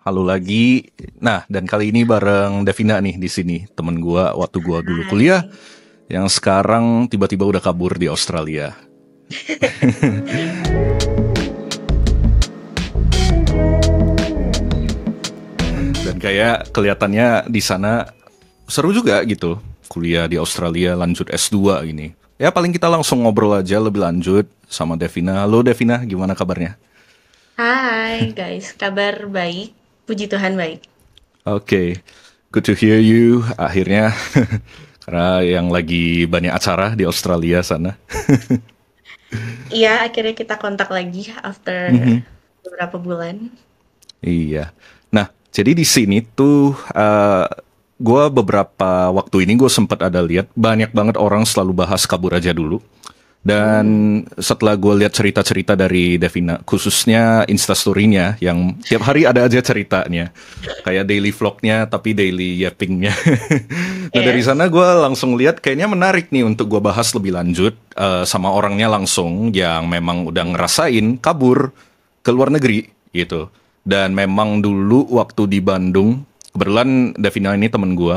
Halo lagi. Nah, dan kali ini bareng Devina nih di sini, temen gua waktu gua dulu kuliah, Hai. yang sekarang tiba-tiba udah kabur di Australia. Dan kayak kelihatannya di sana seru juga gitu, kuliah di Australia lanjut S2 gini. Ya paling kita langsung ngobrol aja lebih lanjut sama Devina. Halo Devina, gimana kabarnya? Hai guys, kabar baik? Puji Tuhan baik. Oke, good to hear you. Akhirnya, karena yang lagi banyak acara di Australia sana. Iya, akhirnya kita kontak lagi after Mhm. beberapa bulan. Iya. Nah, jadi di sini tuh gue beberapa waktu ini gue sempat ada lihat banyak banget orang selalu bahas kabur aja dulu. Dan Hmm, setelah gue lihat cerita-cerita dari Devina, khususnya Instastory-nya yang tiap hari ada aja ceritanya. Kayak daily vlog-nya tapi daily yapping-nya. Nah dari sana yes. gue langsung lihat kayaknya menarik nih untuk gue bahas lebih lanjut sama orangnya langsung yang memang udah ngerasain kabur ke luar negeri gitu. Dan memang dulu waktu di Bandung, kebetulan Devina ini temen gue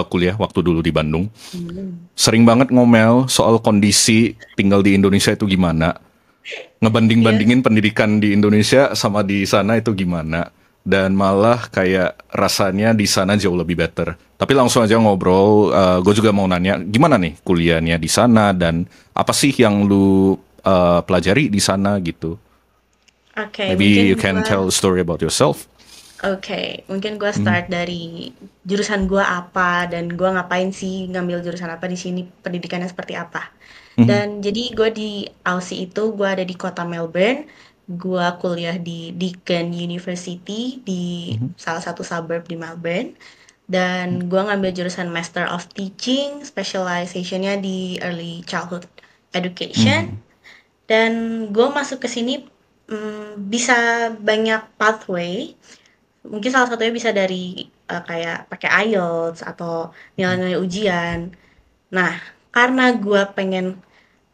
kuliah waktu dulu di Bandung, Hmm. sering banget ngomel soal kondisi tinggal di Indonesia itu gimana, Yes. ngebanding-bandingin pendidikan di Indonesia sama di sana itu gimana, dan malah kayak rasanya di sana jauh lebih better. Tapi langsung aja ngobrol, gue juga mau nanya gimana nih kuliahnya di sana dan apa sih yang lu pelajari di sana gitu. Oke, Maybe mungkin you can gua tell a story about yourself. mungkin gua start dari jurusan gua apa dan gua ngapain sih ngambil jurusan apa di sini, pendidikannya seperti apa. Mhm, Dan jadi gue di Aussie itu gue ada di kota Melbourne. Gue kuliah di Deakin University di mhm, salah satu suburb di Melbourne. Dan gue ngambil jurusan Master of Teaching, specializationnya di Early Childhood Education. mhm, Dan gue masuk ke sini bisa banyak pathway. Mungkin salah satunya bisa dari kayak pakai IELTS atau nilai-nilai ujian. Nah, karena gue pengen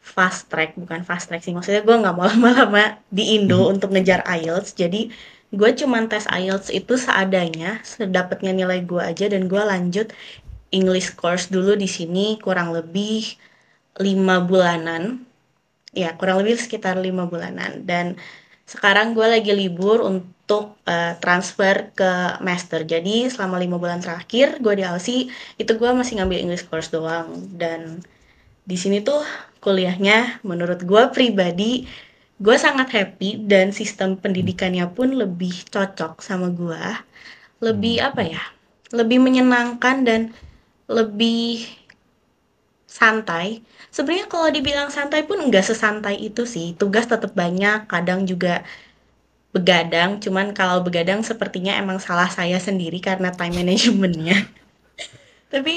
fast track, bukan fast track sih, maksudnya gue nggak mau lama-lama di Indo mhm, untuk ngejar IELTS, jadi gue cuman tes IELTS itu seadanya, sedapatnya nilai gue aja, dan gue lanjut English course dulu di sini kurang lebih 5 bulanan, ya kurang lebih sekitar 5 bulanan, dan sekarang gue lagi libur untuk transfer ke master, jadi selama 5 bulan terakhir gue di Aussie, itu gue masih ngambil English course doang, dan di sini tuh kuliahnya menurut gue pribadi gue sangat happy dan sistem pendidikannya pun lebih cocok sama gue. Lebih mhm, apa ya? Lebih menyenangkan dan lebih santai. Sebenarnya kalau dibilang santai pun nggak sesantai itu sih. Tugas tetap banyak, kadang juga begadang. Cuman kalau begadang sepertinya emang salah saya sendiri karena time managementnya. Tapi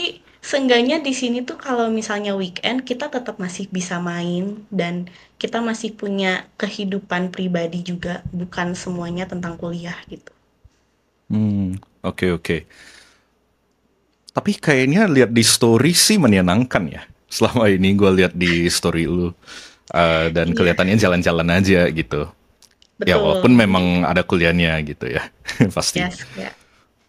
seenggaknya di sini tuh kalau misalnya weekend kita tetap masih bisa main dan kita masih punya kehidupan pribadi juga, bukan semuanya tentang kuliah gitu. oke oke. Tapi kayaknya lihat di story sih menyenangkan ya. Selama ini gue lihat di story lu. Dan Iya, kelihatannya jalan-jalan aja gitu. Ya walaupun betul. Jadi memang ada kuliahnya gitu ya. Pasti. yes, kayak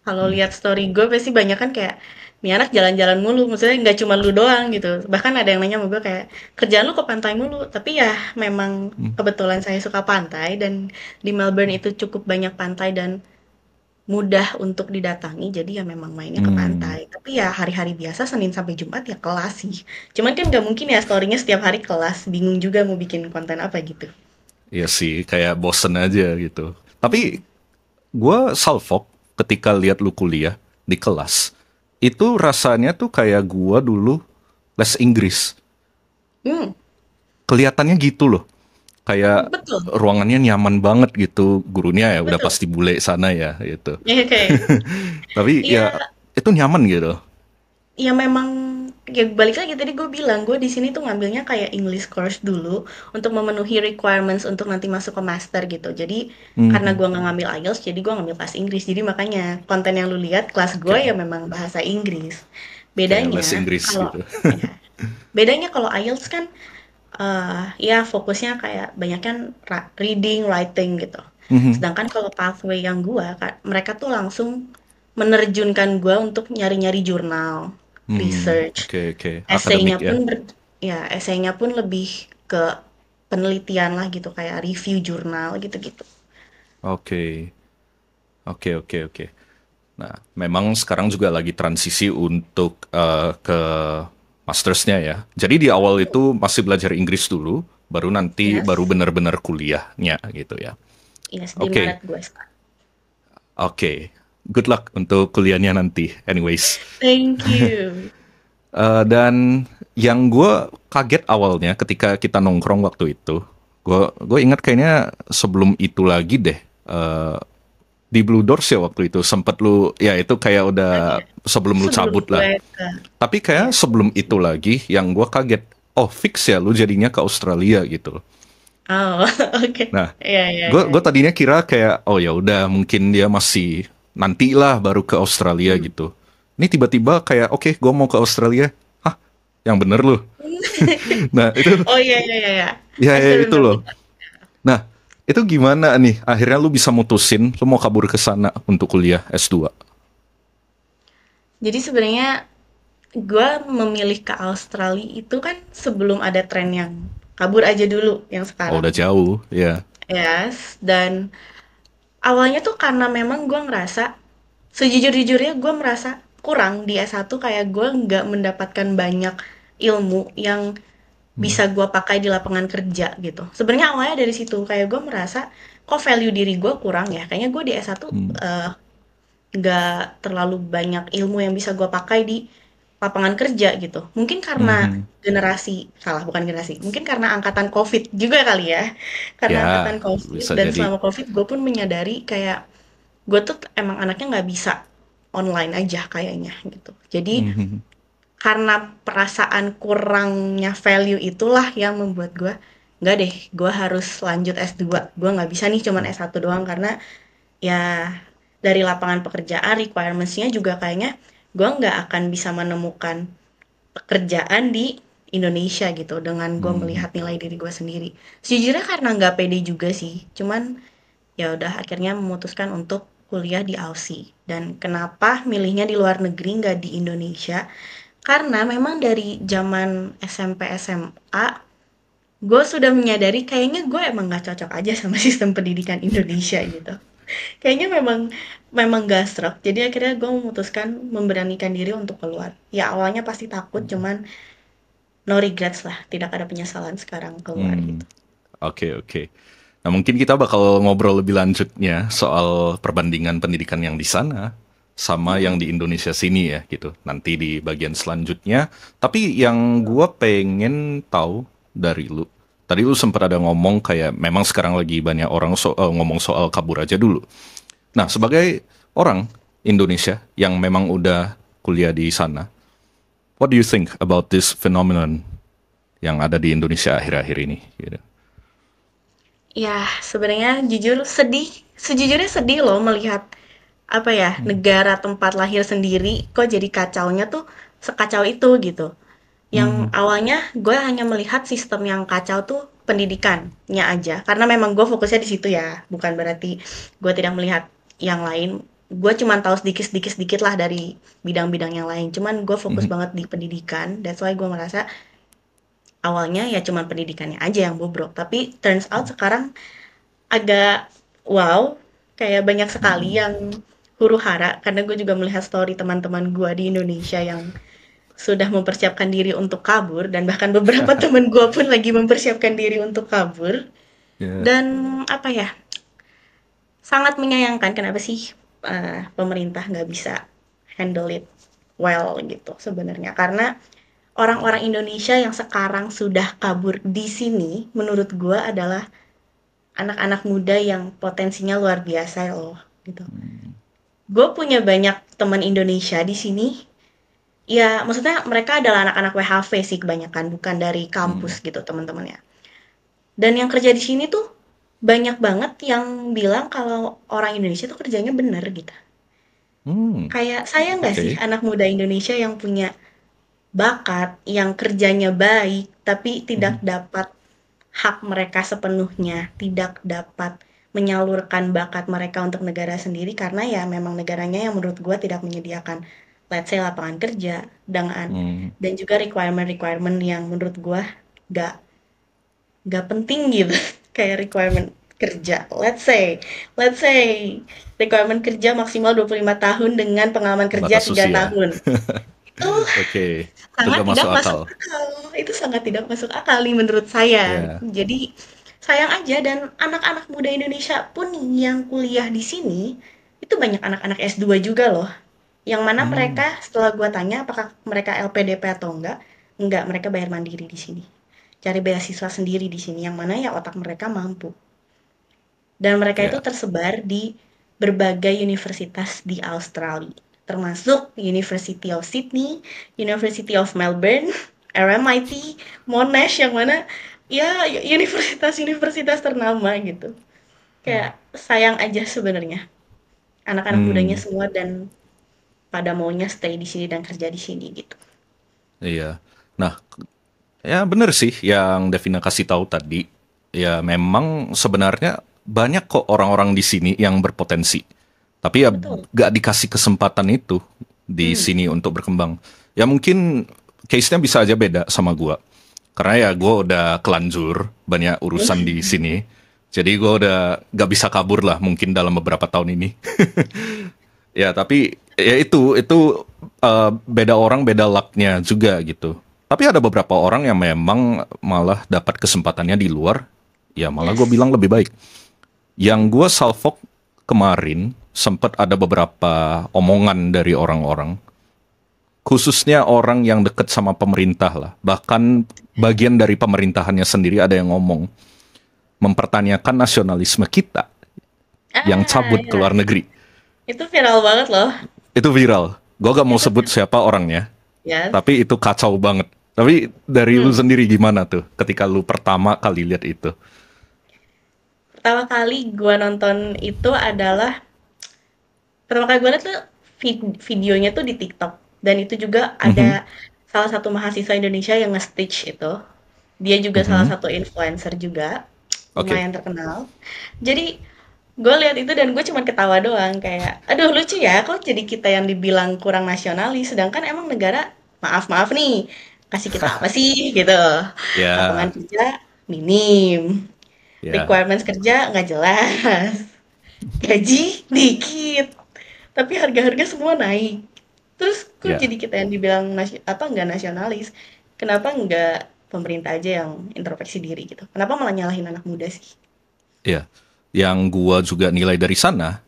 kalau lihat story gue pasti banyak kan kayak nih anak jalan-jalan mulu, maksudnya nggak cuma lu doang gitu. Bahkan ada yang nanya sama gue kayak kerjaan lu ke pantai mulu, tapi ya memang kebetulan saya suka pantai dan di Melbourne itu cukup banyak pantai dan mudah untuk didatangi, jadi ya memang mainnya ke Hmm, pantai. Tapi ya hari-hari biasa Senin sampai Jumat ya kelas sih. Cuman kan nggak mungkin ya story-nya setiap hari kelas, bingung juga mau bikin konten apa gitu. iya sih kayak bosen aja gitu. Tapi gue salfok ketika lihat lu kuliah di kelas. Itu rasanya tuh kayak gue dulu les Inggris. Hmm, Kelihatannya gitu loh. Kayak betul, ruangannya nyaman banget gitu. Gurunya ya udah betul. pasti bule sana ya gitu. Ya kayak, Tapi iya, ya itu nyaman gitu. ya memang ya balik lagi tadi gue bilang gue di sini tuh ngambilnya kayak English course dulu untuk memenuhi requirements untuk nanti masuk ke master gitu. Jadi karena Mhm. gue nggak ngambil IELTS, jadi gue ngambil kelas Inggris. Jadi makanya konten yang lu lihat kelas gue Kayak ya memang bahasa Inggris. kayak les Bedanya Inggris kalau gitu. ya, bedanya kalau IELTS kan ya fokusnya kayak banyak kan reading, writing gitu. Mhm. Sedangkan kalau pathway yang gua, mereka tuh langsung menerjunkan gua untuk nyari-nyari jurnal, research, Oke oke. Akademik esainya ya. pun ya esainya pun lebih ke penelitian lah gitu kayak review jurnal gitu-gitu. Oke. Oke oke oke. Nah, memang sekarang juga lagi transisi untuk ke mastersnya ya. Jadi di awal itu masih belajar Inggris dulu, baru nanti baru Yes, benar-benar kuliahnya gitu ya. yes di Oke, Maret gue start. oke. Good luck untuk kuliahnya nanti. Anyways, Thank you. dan yang gue kaget awalnya ketika kita nongkrong waktu itu, gue ingat kayaknya sebelum itu lagi deh. eh, di Blue Doors ya waktu itu sempet lu ya itu kayak udah Oh iya, sebelum lu sebelum cabut gue lah. ke Tapi kayak ya sebelum itu lagi yang gue kaget, oh fix ya lu jadinya ke Australia gitu loh. oh oke. Nah, Iya iya gue iya. tadinya kira kayak oh ya udah mungkin dia masih nantilah baru ke Australia Hmm. gitu. Ini tiba-tiba kayak oke gue mau ke Australia. Hah, yang bener lu. Nah itu Oh iya iya iya iya. ya I ya still itu remember loh. that. Nah itu gimana nih? Akhirnya lu bisa mutusin lu mau kabur ke sana untuk kuliah S2. Jadi sebenarnya gue memilih ke Australia itu kan sebelum ada tren yang kabur aja dulu yang Oh sekarang. udah jauh ya. Yes, dan awalnya tuh karena memang gue ngerasa, sejujur-jujurnya gue merasa kurang di S1 kayak gue nggak mendapatkan banyak ilmu yang Hmm. bisa gue pakai di lapangan kerja gitu. Sebenarnya awalnya dari situ kayak gue merasa kok value diri gue kurang ya. Kayaknya gue di S1 Hmm. nggak terlalu banyak ilmu yang bisa gue pakai di lapangan kerja gitu. Mungkin karena Mhm. generasi, salah bukan generasi, mungkin karena angkatan COVID juga kali ya. Karena Ya, angkatan COVID bisa dan jadi. selama COVID gue pun menyadari kayak gue tuh emang anaknya nggak bisa online aja kayaknya gitu. Jadi Mhm. karena perasaan kurangnya value itulah yang membuat gue nggak deh, gue harus lanjut S2. Gue nggak bisa nih cuman S1 doang karena ya dari lapangan pekerjaan requirements-nya juga kayaknya gue nggak akan bisa menemukan pekerjaan di Indonesia gitu dengan gue Mhm. melihat nilai diri gue sendiri. Sejujurnya karena nggak pede juga sih, cuman ya udah akhirnya memutuskan untuk kuliah di Aussie. Dan kenapa milihnya di luar negeri nggak di Indonesia? Karena memang dari zaman SMP SMA gue sudah menyadari kayaknya gue emang nggak cocok aja sama sistem pendidikan Indonesia gitu. Kayaknya memang memang gak stroke. Jadi akhirnya gue memutuskan memberanikan diri untuk keluar. Ya awalnya pasti takut, cuman no regrets lah. Tidak ada penyesalan sekarang keluar Hmm. gitu. Oke, oke. Nah, mungkin kita bakal ngobrol lebih lanjutnya soal perbandingan pendidikan yang di sana sama yang Mm-mm. di Indonesia sini ya gitu. Nanti di bagian selanjutnya. Tapi yang gua pengen tahu dari lu. Tadi lu sempat ada ngomong kayak memang sekarang lagi banyak orang ngomong soal kabur aja dulu. Nah, Yes. sebagai orang Indonesia yang memang udah kuliah di sana, what do you think about this phenomenon yang ada di Indonesia akhir-akhir ini? Gitu. Ya sebenarnya jujur sedih. Sejujurnya sedih loh melihat apa ya Hmm. negara tempat lahir sendiri kok jadi kacaunya tuh sekacau itu gitu. Yang Mhm. awalnya gue hanya melihat sistem yang kacau tuh pendidikannya aja. Karena memang gue fokusnya di situ ya. Bukan berarti gue tidak melihat yang lain. Gue cuma tahu sedikit-sedikit lah dari bidang-bidang yang lain. Cuman gue fokus Mhm. banget di pendidikan. That's why gue merasa awalnya ya cuma pendidikannya aja yang bobrok. Tapi turns out sekarang agak wow. Kayak banyak sekali Mhm. yang huru hara. Karena gue juga melihat story teman-teman gue di Indonesia yang sudah mempersiapkan diri untuk kabur dan bahkan beberapa temen gue pun lagi mempersiapkan diri untuk kabur Ya. dan apa ya sangat menyayangkan kenapa sih pemerintah nggak bisa handle it well gitu sebenarnya karena orang-orang Indonesia yang sekarang sudah kabur di sini menurut gue adalah anak-anak muda yang potensinya luar biasa loh gitu. Gue punya banyak teman Indonesia di sini. Ya, maksudnya mereka adalah anak-anak WHV sih kebanyakan, bukan dari kampus Hmm. gitu teman-temannya. Dan yang kerja di sini tuh banyak banget yang bilang kalau orang Indonesia tuh kerjanya bener gitu. Hmm. Kayak saya nggak sih Oke. anak muda Indonesia yang punya bakat, yang kerjanya baik, tapi tidak Mhm. dapat hak mereka sepenuhnya, tidak dapat menyalurkan bakat mereka untuk negara sendiri karena ya memang negaranya yang menurut gua tidak menyediakan let's say lapangan kerja Hmm, dan juga requirement-requirement yang menurut gua gak nggak penting gitu kayak requirement kerja let's say requirement kerja maksimal 25 tahun dengan pengalaman kerja batas 3 usia. tahun itu Oke, itu sangat gak tidak masuk masuk akal. akal itu sangat tidak masuk akal nih menurut saya Ya. jadi sayang aja dan anak-anak muda Indonesia pun yang kuliah di sini itu banyak anak-anak S2 juga loh yang mana Hmm, mereka setelah gua tanya apakah mereka LPDP atau enggak mereka bayar mandiri di sini cari beasiswa sendiri di sini yang mana ya otak mereka mampu dan mereka itu ya. tersebar di berbagai universitas di Australia termasuk University of Sydney, University of Melbourne, RMIT, Monash yang mana ya universitas-universitas ternama gitu kayak sayang aja sebenarnya anak-anak mudanya Hmm, semua dan pada maunya stay di sini dan kerja di sini gitu. iya. Nah, ya bener sih yang Devina kasih tahu tadi. Ya memang sebenarnya banyak kok orang-orang di sini yang berpotensi. Tapi ya Betul. gak dikasih kesempatan itu di Hmm. sini untuk berkembang. Ya mungkin case-nya bisa aja beda sama gua. Karena ya gua udah kelanjur banyak urusan di sini. Jadi gua udah gak bisa kabur lah mungkin dalam beberapa tahun ini. Ya, tapi ya itu beda orang beda lucknya juga gitu. Tapi ada beberapa orang yang memang malah dapat kesempatannya di luar, ya malah gue Yes. bilang lebih baik. Yang gue salfok kemarin sempat ada beberapa omongan dari orang-orang, khususnya orang yang dekat sama pemerintah lah. Bahkan bagian dari pemerintahannya sendiri ada yang ngomong mempertanyakan nasionalisme kita yang Ah, cabut ke ya. luar negeri. Itu viral banget loh. Itu viral. Gue gak mau Itu sebut siapa orangnya, ya. tapi itu kacau banget. Tapi dari lu Hmm. sendiri gimana tuh ketika lu pertama kali lihat itu? Pertama kali gua nonton itu adalah pertama kali gue liat tuh videonya tuh di TikTok dan itu juga Mhm, ada salah satu mahasiswa Indonesia yang nge-stitch itu. Dia juga salah mhm, satu influencer juga, oke. lumayan terkenal. Jadi gue lihat itu dan gue cuma ketawa doang kayak, aduh lucu ya, kok jadi kita yang dibilang kurang nasionalis, sedangkan emang negara maaf maaf nih kasih kita apa sih gitu, lapangan Ya, kerja minim, ya, requirements kerja nggak jelas, gaji dikit, tapi harga-harga semua naik. Terus kok ya, jadi kita yang dibilang apa nggak nasionalis? Kenapa nggak pemerintah aja yang introspeksi diri gitu? Kenapa malah nyalahin anak muda sih? ya. Yang gua juga nilai dari sana,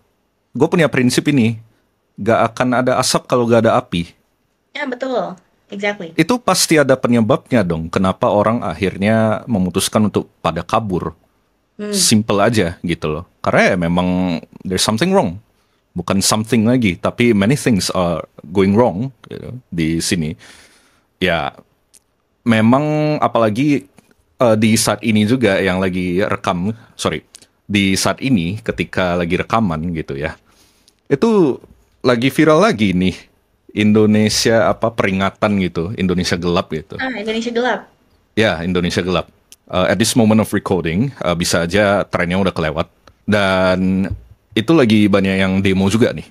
gue punya prinsip ini, gak akan ada asap kalau gak ada api. Ya betul, exactly. Itu pasti ada penyebabnya dong. Kenapa orang akhirnya memutuskan untuk pada kabur? Hmm. Simple aja gitu loh. Karena ya memang there's something wrong. Bukan something lagi, tapi many things are going wrong gitu, di sini. Ya, memang apalagi di saat ini juga yang lagi rekam, sorry, di saat ini ketika lagi rekaman gitu ya, itu lagi viral lagi nih Indonesia apa peringatan gitu, Indonesia gelap gitu. Ah, Indonesia gelap. Ya, Indonesia gelap. At this moment of recording, bisa aja trennya udah kelewat. Dan itu lagi banyak yang demo juga nih.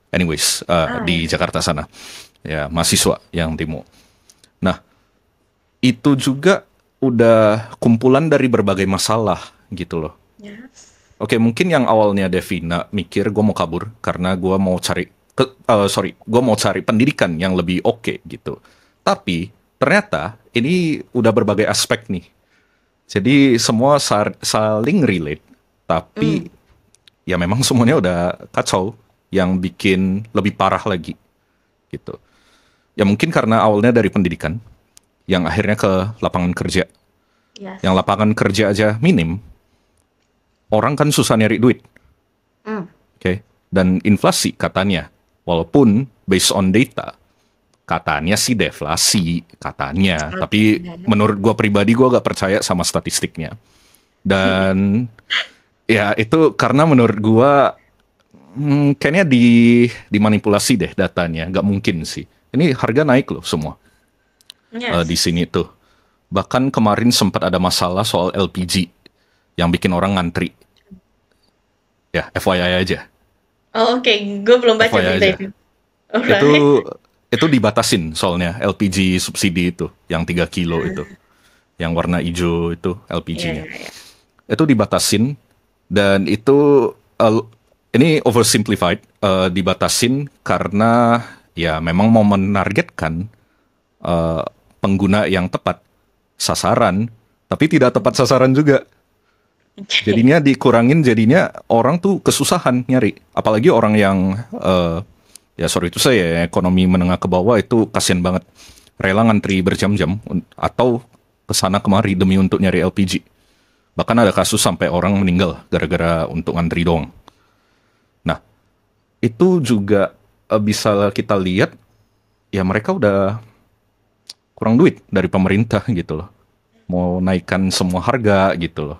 Anyways, Ah, di ya. Jakarta sana. Ya, mahasiswa yang demo. Nah, itu juga udah kumpulan dari berbagai masalah gitu loh. Yes. Oke, mungkin yang awalnya Devina mikir gue mau kabur karena gue mau cari, gue mau cari pendidikan yang lebih oke gitu. Tapi ternyata ini udah berbagai aspek nih. Jadi semua saling relate, Hmm. tapi ya memang semuanya udah kacau, yang bikin lebih parah lagi gitu. Ya mungkin karena awalnya dari pendidikan, yang akhirnya ke lapangan kerja. Yang Yes. lapangan kerja aja minim, orang kan susah nyari duit, Hmm. oke? Dan inflasi katanya, walaupun based on data, katanya sih deflasi, katanya. Tapi Oke. menurut gua pribadi, gua gak percaya sama statistiknya. Dan ya itu karena menurut gua kayaknya dimanipulasi deh datanya, nggak mungkin sih. Ini harga naik loh semua di Yes. sini tuh. Bahkan kemarin sempat ada masalah soal LPG yang bikin orang ngantri. Ya, FYI aja. Oh, oke, gue belum baca FYI berita aja. itu. Itu Alright. itu dibatasin soalnya LPG subsidi itu yang 3 kilo itu, yang warna hijau itu Iya, LPG-nya. iya, iya. Itu dibatasin dan itu eh, ini oversimplified, dibatasin karena ya memang mau menargetkan eh, pengguna yang tepat sasaran, tapi tidak tepat sasaran juga. Oke. Jadinya dikurangin, jadinya orang tuh kesusahan nyari. Apalagi orang yang ya sorry itu saya ekonomi menengah ke bawah itu kasian banget. Rela ngantri berjam-jam atau kesana kemari demi untuk nyari LPG. Bahkan ada kasus sampai orang meninggal gara-gara untuk ngantri doang. Nah, itu juga bisa kita lihat ya mereka udah kurang duit dari pemerintah gitu loh. Mau naikkan semua harga gitu loh.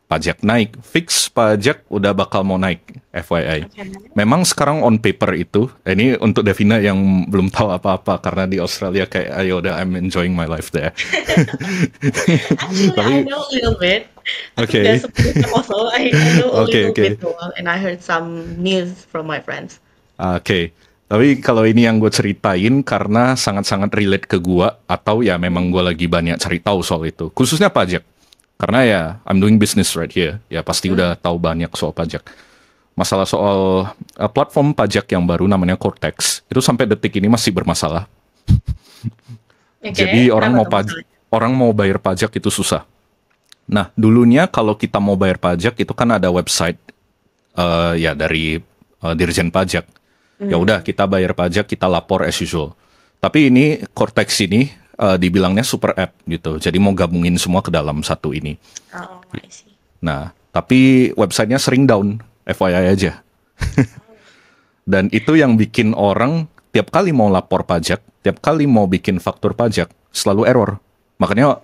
Pajak naik, fix pajak udah bakal mau naik, FYI. Oke. Memang sekarang on paper itu, ini untuk Devina yang belum tahu apa-apa karena di Australia kayak ayo udah I'm enjoying my life there. Actually, I Tapi know a little bit. oke, Aku nggak sepenuhnya also. I know a oke, little oke. bit doang, and I heard some news from my friends. Oke. Tapi kalau ini yang gue ceritain karena sangat-sangat relate ke gue atau ya memang gue lagi banyak cari tahu soal itu. Khususnya pajak. Karena ya I'm doing business right here. Ya pasti udah tahu banyak soal pajak. Masalah soal platform pajak yang baru namanya Cortex itu sampai detik ini masih bermasalah. Oke, Jadi kenapa tuh masalahnya? orang mau bayar pajak itu susah. Nah, dulunya kalau kita mau bayar pajak itu kan ada website ya dari Dirjen Pajak. Ya udah kita bayar pajak, kita lapor as usual. Tapi ini Cortex ini dibilangnya super app gitu. Jadi mau gabungin semua ke dalam satu ini. Oh, I see. Nah, tapi websitenya sering down, FYI aja. Dan itu yang bikin orang tiap kali mau lapor pajak, tiap kali mau bikin faktur pajak, selalu error. Makanya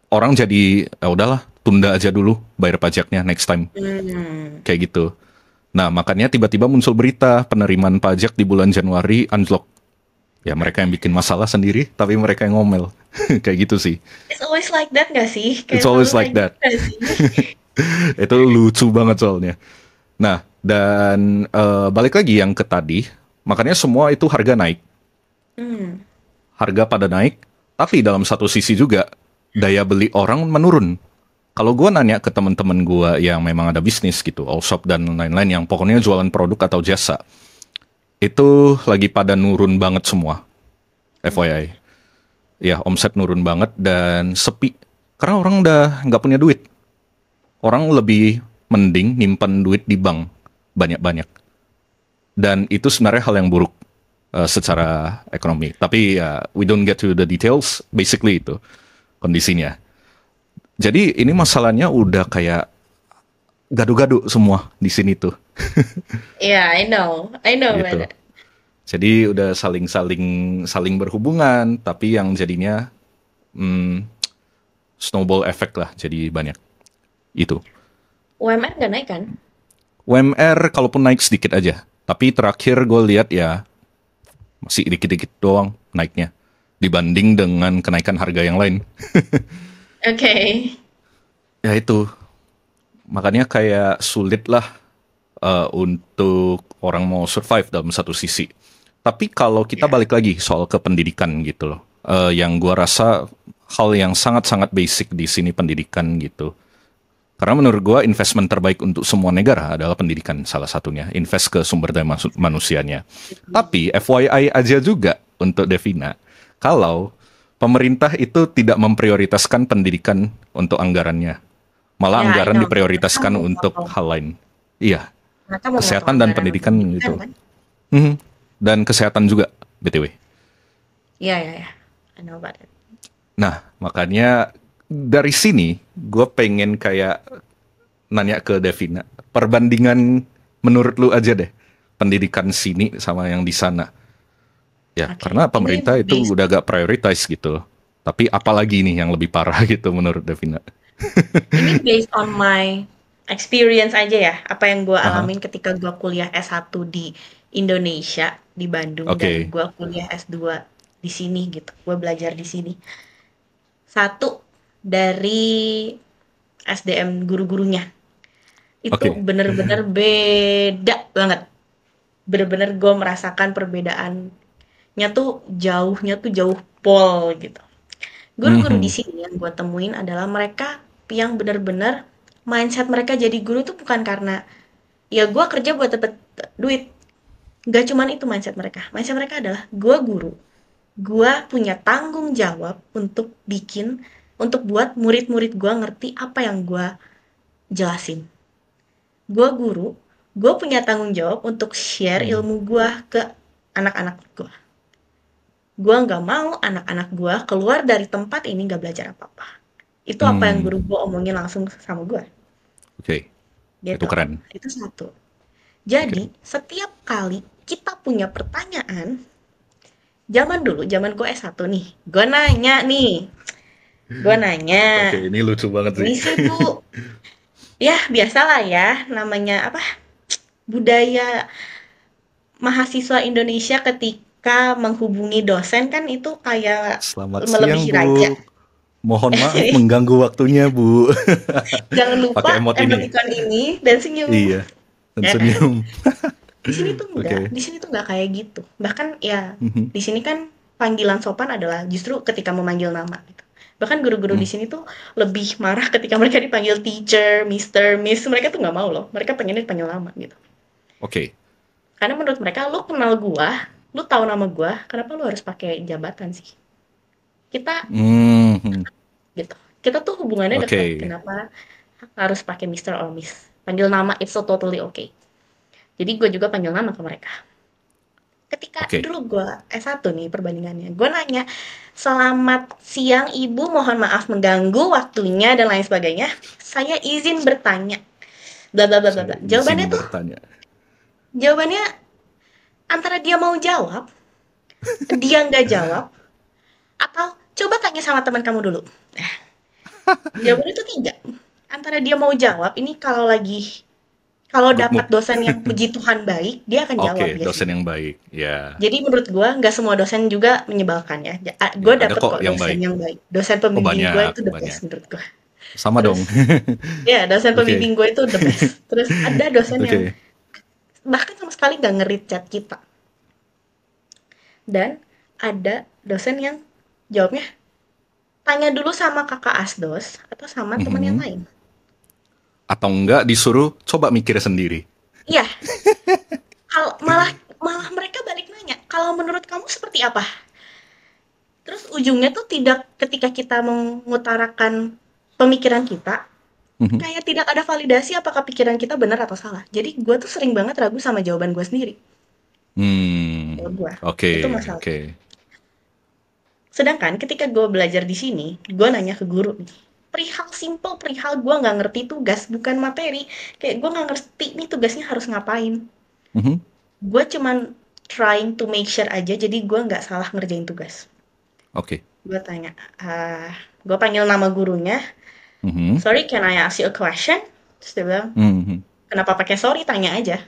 orang jadi, ya udahlah, tunda aja dulu bayar pajaknya next time. Hmm. Kayak gitu. Nah, makanya tiba-tiba muncul berita penerimaan pajak di bulan Januari unlock. Ya, mereka yang bikin masalah sendiri, tapi mereka yang ngomel. Kayak gitu sih. It's always like that nggak sih? It's Kayak selalu always kayak like gitu that. nggak sih? Itu lucu banget soalnya. Nah, dan balik lagi yang ke tadi, makanya semua itu harga naik. Hmm. Harga pada naik, tapi dalam satu sisi juga daya beli orang menurun. Kalau gue nanya ke teman-teman gue yang memang ada bisnis gitu, all shop dan lain-lain yang pokoknya jualan produk atau jasa, itu lagi pada nurun banget semua, FYI. Ya, omset nurun banget dan sepi. Karena orang udah nggak punya duit. Orang lebih mending nyimpan duit di bank banyak-banyak. Dan itu sebenarnya hal yang buruk secara ekonomi. Tapi ya, we don't get to the details, basically itu kondisinya. Jadi ini masalahnya udah kayak gado-gado semua di sini tuh, Yeah, I know gitu. about it. Jadi udah saling-saling saling berhubungan, tapi yang jadinya snowball effect lah, jadi banyak itu. UMR nggak naik kan? UMR kalaupun naik sedikit aja, tapi terakhir gue lihat ya masih dikit-dikit doang naiknya dibanding dengan kenaikan harga yang lain. Oke. Ya itu, makanya kayak sulit lah untuk orang mau survive dalam satu sisi. Tapi kalau kita Ya. balik lagi soal ke pendidikan gitu loh, yang gua rasa hal yang sangat-sangat basic di sini pendidikan gitu. Karena menurut gua investment terbaik untuk semua negara adalah pendidikan salah satunya, invest ke sumber daya manusianya. Tapi FYI aja juga untuk Devina, kalau pemerintah itu tidak memprioritaskan pendidikan untuk anggarannya, malah Ya, I anggaran know. Mereka diprioritaskan mau untuk potong, hal lain. Iya, mereka mau potong kesehatan dan anggaran pendidikan pendidikan itu. kan? Mhm. Dan kesehatan juga, BTW. Iya, iya, iya. I know about it. Nah, makanya dari sini gue pengen kayak nanya ke Devina, perbandingan menurut lu aja deh, pendidikan sini sama yang di sana. Ya, Oke, karena ini pemerintah itu based udah gak prioritize gitu. Tapi apalagi nih yang lebih parah gitu menurut Devina. ini based on my experience aja ya, apa yang gue Aha, alamin ketika gue kuliah S1 di Indonesia, di Bandung, dan oke. gue kuliah S2 di sini gitu. Gue belajar di sini. Satu, dari SDM guru-gurunya. Itu Oke. bener-bener beda banget. Bener-bener gue merasakan perbedaannya tuh jauh pol gitu. Guru-guru di Mhm. sini yang gue temuin adalah mereka yang bener-bener mindset mereka jadi guru tuh bukan karena ya gue kerja buat dapet duit. Gak cuman itu mindset mereka. Mindset mereka adalah gue guru. Gue punya tanggung jawab untuk buat murid-murid gue ngerti apa yang gue jelasin. Gue guru, gue punya tanggung jawab untuk share Hmm. ilmu gue ke anak-anak gue. Gue nggak mau anak-anak gue keluar dari tempat ini nggak belajar apa-apa. Itu apa yang Hmm. guru gue omongin langsung sama gue. Oke. Itu Gitu. keren. Itu satu. Oke. Jadi, setiap kali kita punya pertanyaan, zaman gue S1 nih, gue nanya, Oke, ini lucu banget sih. ini sih bu, ya biasalah ya, namanya apa, budaya mahasiswa Indonesia ketika menghubungi dosen kan itu kayak Selamat siang, melebihi raja. Bu. Mohon maaf mengganggu waktunya, Bu. Jangan lupa Pakai emot ini. emoticon ini dan senyum. Iya. Dan Ya kan? senyum. Oke. Di sini tuh enggak kayak gitu. Bahkan ya Mhm. di sini kan panggilan sopan adalah justru ketika memanggil nama gitu. Bahkan guru-guru Hmm. di sini tuh lebih marah ketika mereka dipanggil teacher, Mister, Miss. Mereka tuh nggak mau loh. Mereka pengennya dipanggil nama gitu. Oke. Karena menurut mereka lu kenal gua, lu tahu nama gua, kenapa lu harus pakai jabatan sih? Kita Mhm. gitu. Kita tuh hubungannya dekat. Oke. Kenapa harus pakai Mister or Miss? Panggil nama it's so totally okay. Jadi gue juga panggil nama ke mereka. Ketika Oke. dulu gue S1 nih perbandingannya, gue nanya, "Selamat siang Ibu, mohon maaf mengganggu waktunya dan lain sebagainya. Saya izin bertanya." Bla bla bla bla Saya bla. izin bertanya. Jawabannya antara dia mau jawab, dia nggak jawab, atau coba tanya sama teman kamu dulu. Jawabannya itu tiga. Antara dia mau jawab, ini kalau Good dapat mood. dosen yang puji Tuhan baik, dia akan jawab Oke, dosen biasanya. yang baik. Ya. Jadi menurut gue nggak semua dosen juga menyebalkan ya. Gue Ya, ada dapet kok kok yang dosen baik. yang baik. Dosen Oh, pembimbing gue banyak, itu the banyak. best menurut gue. Sama dong. Terus ya dosen Oke. pembimbing gue itu the best. Terus ada dosen yang Oke. bahkan sama sekali nggak nge-read chat kita. Dan ada dosen yang jawabnya tanya dulu sama kakak asdos atau sama teman yang Mhm. lain. Atau enggak disuruh coba mikir sendiri. Iya, kalau malah malah mereka balik nanya, kalau menurut kamu seperti apa? Terus ujungnya tuh tidak ketika kita mengutarakan pemikiran kita, Mhm. kayak tidak ada validasi apakah pikiran kita benar atau salah. Jadi gue tuh sering banget ragu sama jawaban gue sendiri. Hmm. Kalau gue, itu Oke, masalah. oke. Sedangkan ketika gue belajar di sini, gue nanya ke guru nih, perihal gue nggak ngerti tugas, bukan materi. Kayak gue nggak ngerti nih tugasnya harus ngapain. Mhm. Gue cuman trying to make sure aja, jadi gue nggak salah ngerjain tugas. Oke. Gue tanya, gue panggil nama gurunya, Mhm. sorry can I ask you a question? Terus dia bilang, Mhm. kenapa pakai sorry, tanya aja.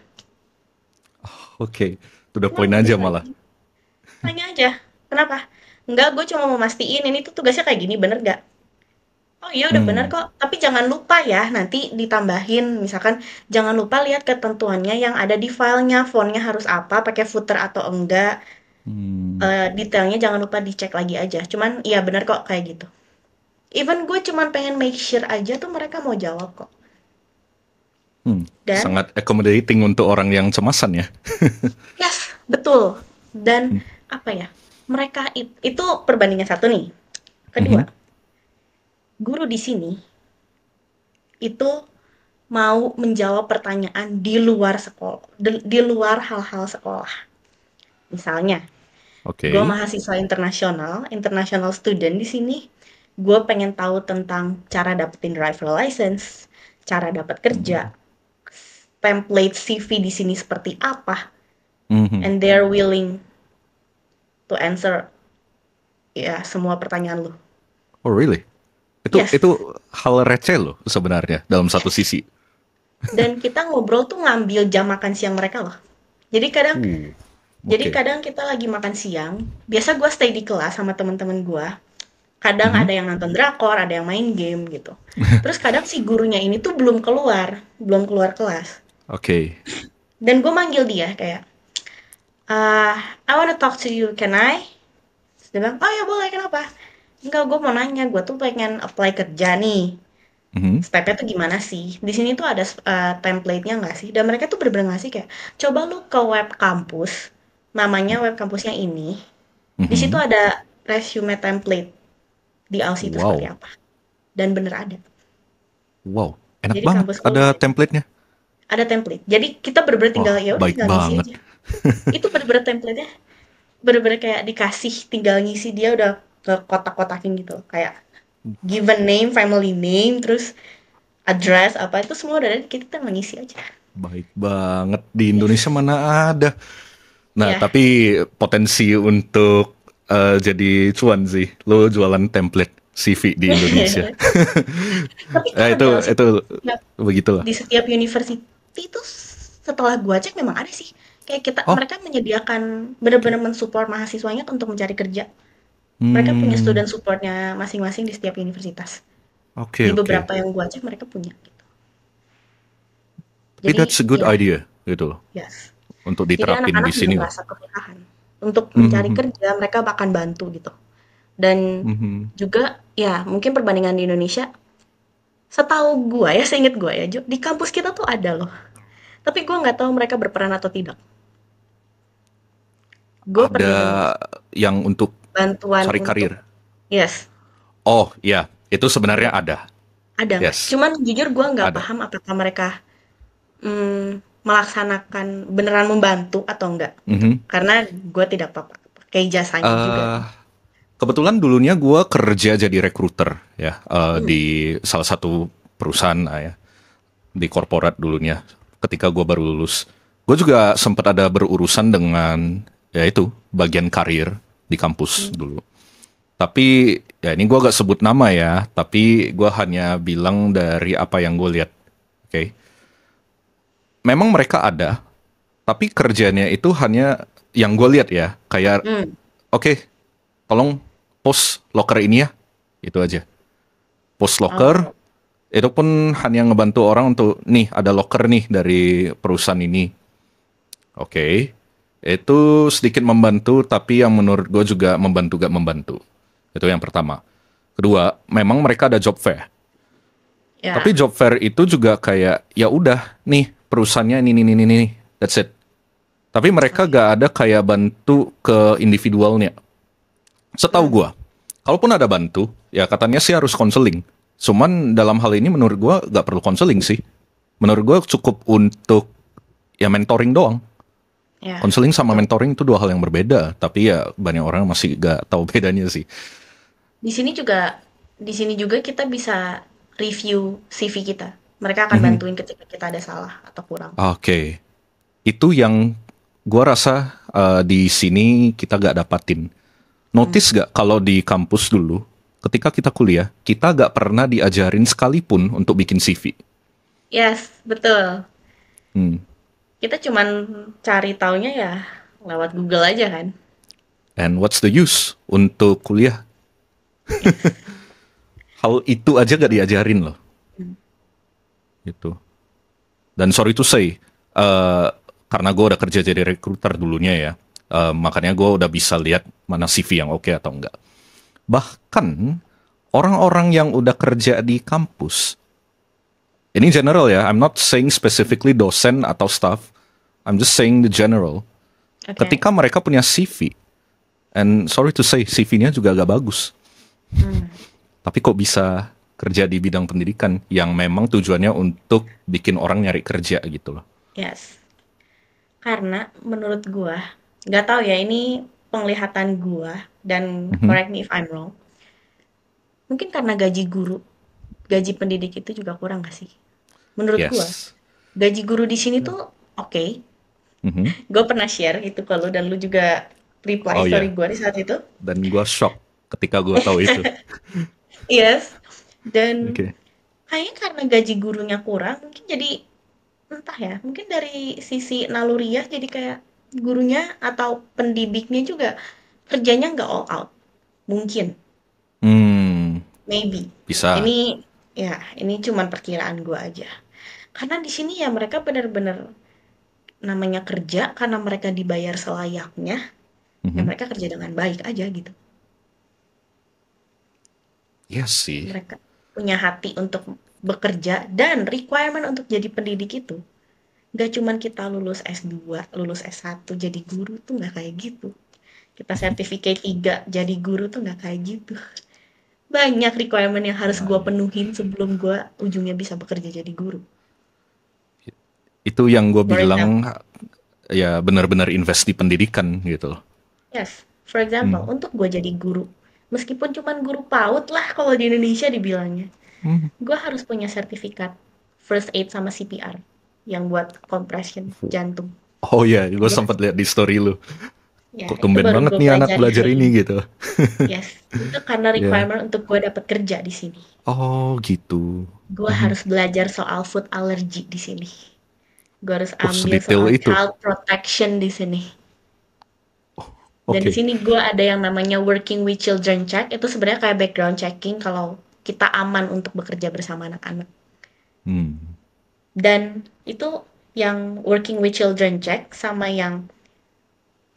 Oke. Itu udah poin Kenapa pakai aja sorry? malah. Tanya aja. Kenapa? Enggak, gue cuma mau mastiin ini tuh tugasnya kayak gini, bener gak? Oh iya udah bener Hmm. kok, tapi jangan lupa ya, nanti ditambahin, misalkan jangan lupa lihat ketentuannya yang ada di filenya, fontnya harus apa, pakai footer atau enggak, Hmm. detailnya jangan lupa dicek lagi aja. Cuman iya bener kok kayak gitu. Even gue cuman pengen make sure aja tuh mereka mau jawab kok. Hmm. Dan, Sangat accommodating untuk orang yang cemasan ya. yes, betul. Dan, Hmm. apa ya, itu perbandingan satu nih. Kedua, Mhm. guru di sini itu mau menjawab pertanyaan di luar sekolah, di luar hal-hal sekolah. Misalnya, gue Oke. mahasiswa international student di sini, gue pengen tahu tentang cara dapetin driver license, cara dapat Mhm. kerja, template CV di sini seperti apa, Mhm. and they're willing to answer ya semua pertanyaan lu. Oh really? Yes, Itu hal receh loh sebenarnya dalam satu yes. sisi. Dan kita ngobrol tuh ngambil jam makan siang mereka loh. Jadi kadang Jadi Oke. kadang kita lagi makan siang, biasa gue stay di kelas sama teman-teman gue, Kadang Mhm. ada yang nonton drakor, ada yang main game gitu. Terus kadang si gurunya ini tuh belum keluar kelas. Oke. Dan gue manggil dia kayak, I wanna talk to you, can I? Terus dia bilang, oh ya boleh, kenapa? Enggak, gue mau nanya, gue tuh pengen apply kerja nih. Mhm. Stepnya tuh gimana sih? Di sini tuh ada template-nya nggak sih? Dan mereka tuh bener-bener ngasih kayak, coba lu ke web kampus, namanya web kampusnya ini. Di situ Mhm. ada resume template di Aussie itu seperti Wow. apa. Dan bener ada. Wow. Enak Jadi banget kampus gue ada template-nya. ada template. Jadi kita bener-bener tinggal Wah, ya udah baik tinggal ngisi banget. aja. Itu bener-bener template-nya bener-bener kayak dikasih tinggal ngisi dia udah ke kotak-kotakin gitu. Kayak given name, family name, terus address apa itu semua udah ada kita tinggal ngisi aja. Baik banget. Di Indonesia Yes. mana ada. Nah, Ya. tapi potensi untuk jadi cuan sih. Lo jualan template CV di Indonesia. Tapi Ya itu ada itu setiap begitulah. di setiap university itu setelah gua cek memang ada sih. Kayak Oh, mereka menyediakan oke. benar-benar mensupport mahasiswanya untuk mencari kerja. Mereka punya Hmm, student supportnya masing-masing di setiap universitas. oke Di oke. beberapa yang gua cek mereka punya gitu. Tapi Jadi that's a good ya, idea gitu loh. yes. Untuk Jadi diterapin anak-anak di juga sini loh. ngerasa keberkahan. Untuk mencari Mhm. kerja mereka akan bantu gitu. Dan Mhm. juga ya mungkin perbandingan di Indonesia, setahu gua ya, seinget gua ya, Jo, di kampus kita tuh ada loh. Tapi gua nggak tahu mereka berperan atau tidak. Gue Ada pernah dengar yang untuk bantuan cari untuk, karir. yes, Oh, iya, itu sebenarnya iya, ada. ada nggak? Yes, Cuman jujur gue nggak ada. paham apakah mereka melaksanakan beneran membantu atau enggak gitu. Mhm. Karena gue tidak pakai jasanya juga Eh, kan. kebetulan dulunya gue kerja jadi recruiter ya Hmm, di salah satu perusahaan ya di korporat dulunya. Ketika gue baru lulus, gue juga sempat ada berurusan dengan ya itu bagian karir di kampus hmm, dulu. Tapi ya ini gue gak sebut nama ya, tapi gue hanya bilang dari apa yang gue lihat. Oke, memang mereka ada, tapi kerjanya itu hanya yang gue lihat ya, kayak hmm. oke, tolong post locker ini ya, itu aja. Post locker, Oh, itu pun hanya ngebantu orang untuk, nih ada locker nih dari perusahaan ini. Oke, itu sedikit membantu, tapi yang menurut gue juga membantu gak membantu. Itu yang pertama. Kedua, memang mereka ada job fair. Tapi ya, job fair itu juga kayak, ya udah, nih perusahaannya ini, that's it. Tapi mereka oke. gak ada kayak bantu ke individualnya. Setahu Hmm, gua, kalaupun ada bantu, ya katanya sih harus konseling. Cuman dalam hal ini menurut gua gak perlu konseling sih. Menurut gua cukup untuk ya mentoring doang. ya, Konseling sama betul. mentoring itu dua hal yang berbeda. Tapi ya banyak orang masih gak tahu bedanya sih. Di sini juga, di sini juga kita bisa review CV kita. Mereka akan Mhm. bantuin ketika kita ada salah atau kurang. Oke, itu yang gua rasa di sini kita gak dapatin. Hmm. Notice gak kalau di kampus dulu, ketika kita kuliah, kita gak pernah diajarin sekalipun untuk bikin CV. Yes, betul. Hmm. Kita cuman cari taunya ya lewat Google aja kan. And what's the use untuk kuliah? Yes. Hal itu aja gak diajarin loh, Hmm. gitu. Dan sorry to say, karena gue udah kerja jadi recruiter dulunya ya, makanya gue udah bisa lihat mana CV yang oke atau enggak. Bahkan orang-orang yang udah kerja di kampus, ini general ya, I'm not saying specifically dosen atau staff, I'm just saying the general. Oke. Ketika mereka punya CV, and sorry to say, CV-nya juga agak bagus. Hmm. Tapi kok bisa kerja di bidang pendidikan yang memang tujuannya untuk bikin orang nyari kerja gitu loh. Yes. Karena menurut gua, nggak tahu ya ini penglihatan gua dan Mhm. correct me if I'm wrong. Mungkin karena gaji guru, gaji pendidik itu juga kurang gak sih? Menurut gua, Yes. gaji guru di sini tuh oke. Mhm. Gue pernah share itu ke lu dan lu juga reply Oh story ya, gua di saat itu. dan gue shock ketika gue tahu itu. Yes. Dan Oke. kayaknya karena gaji gurunya kurang, mungkin jadi entah ya, mungkin dari sisi naluriah jadi kayak gurunya atau pendidiknya juga kerjanya nggak all out. Mungkin. maybe. Bisa. Ini ya, ini cuman perkiraan gue aja. Karena di sini ya mereka benar-benar namanya kerja karena mereka dibayar selayaknya, ya Mhm. mereka kerja dengan baik aja gitu. Iya sih. Mereka punya hati untuk bekerja dan requirement untuk jadi pendidik itu nggak cuman kita lulus S2, lulus S1 jadi guru tuh nggak kayak gitu. Kita sertifikat 3 jadi guru tuh nggak kayak gitu. Banyak requirement yang harus gue Banyak. penuhin sebelum gue ujungnya bisa bekerja jadi guru. Itu yang gue For example, bilang ya benar-benar invest di pendidikan gitu loh. yes, for example, Hmm. untuk gue jadi guru, meskipun cuman guru PAUD lah kalau di Indonesia dibilangnya, Hmm. gue harus punya sertifikat first aid sama CPR yang buat compression jantung. Oh ya, gue Gue sempat lihat di story lu. ya Kok itu tumben baru banget gue nih anak pelajari belajar hari ini ini. gitu. Yes, itu karena Ya. requirement untuk gue dapat kerja di sini. Oh gitu. Gue Mhm. harus belajar soal food allergy di sini. Gue harus Oh ambil sedetail soal itu. child protection di sini. Dan di Oke. sini gue ada yang namanya working with children check. Itu sebenarnya kayak background checking kalau kita aman untuk bekerja bersama anak-anak. Hmm. Dan itu yang working with children check sama yang